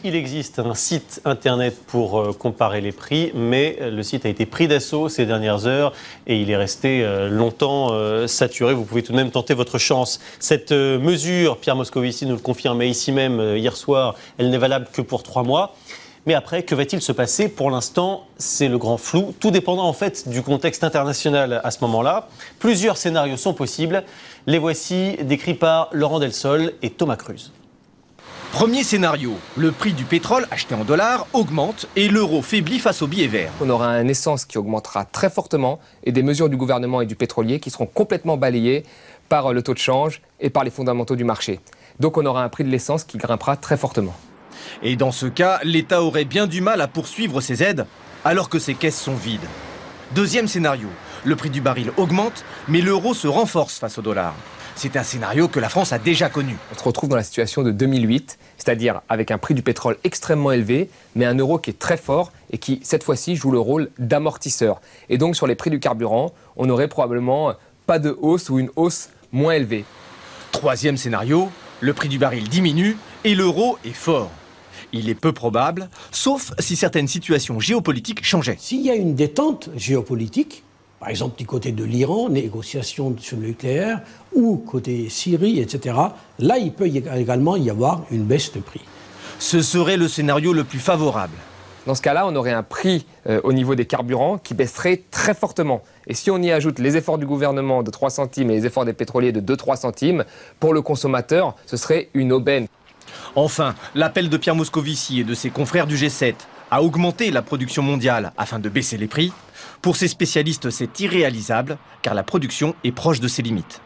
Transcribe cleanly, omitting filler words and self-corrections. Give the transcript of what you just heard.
il existe un site internet pour comparer les prix, mais le site a été pris d'assaut ces dernières heures et il est resté longtemps saturé. Vous pouvez tout de même tenter votre chance. Cette mesure, Pierre Moscovici nous le confirmait ici même hier soir, elle n'est valable que pour 3 mois. Mais après, que va-t-il se passer? Pour l'instant, c'est le grand flou, tout dépendant en fait du contexte international à ce moment-là. Plusieurs scénarios sont possibles. Les voici décrits par Laurent Delsol et Thomas Cruz. Premier scénario, le prix du pétrole acheté en dollars augmente et l'euro faiblit face au billet vert. On aura un essence qui augmentera très fortement et des mesures du gouvernement et du pétrolier qui seront complètement balayées par le taux de change et par les fondamentaux du marché. Donc on aura un prix de l'essence qui grimpera très fortement. Et dans ce cas, l'État aurait bien du mal à poursuivre ses aides alors que ses caisses sont vides. Deuxième scénario, le prix du baril augmente, mais l'euro se renforce face au dollar. C'est un scénario que la France a déjà connu. On se retrouve dans la situation de 2008, c'est-à-dire avec un prix du pétrole extrêmement élevé, mais un euro qui est très fort et qui, cette fois-ci, joue le rôle d'amortisseur. Et donc, sur les prix du carburant, on n'aurait probablement pas de hausse ou une hausse moins élevée. Troisième scénario, le prix du baril diminue et l'euro est fort. Il est peu probable, sauf si certaines situations géopolitiques changeaient. S'il y a une détente géopolitique, par exemple du côté de l'Iran, négociations sur le nucléaire, ou côté Syrie, etc., là, il peut également y avoir une baisse de prix. Ce serait le scénario le plus favorable. Dans ce cas-là, on aurait un prix au niveau des carburants qui baisserait très fortement. Et si on y ajoute les efforts du gouvernement de 3 centimes et les efforts des pétroliers de 2-3 centimes, pour le consommateur, ce serait une aubaine. Enfin, l'appel de Pierre Moscovici et de ses confrères du G7 à augmenter la production mondiale afin de baisser les prix, pour ces spécialistes, c'est irréalisable car la production est proche de ses limites.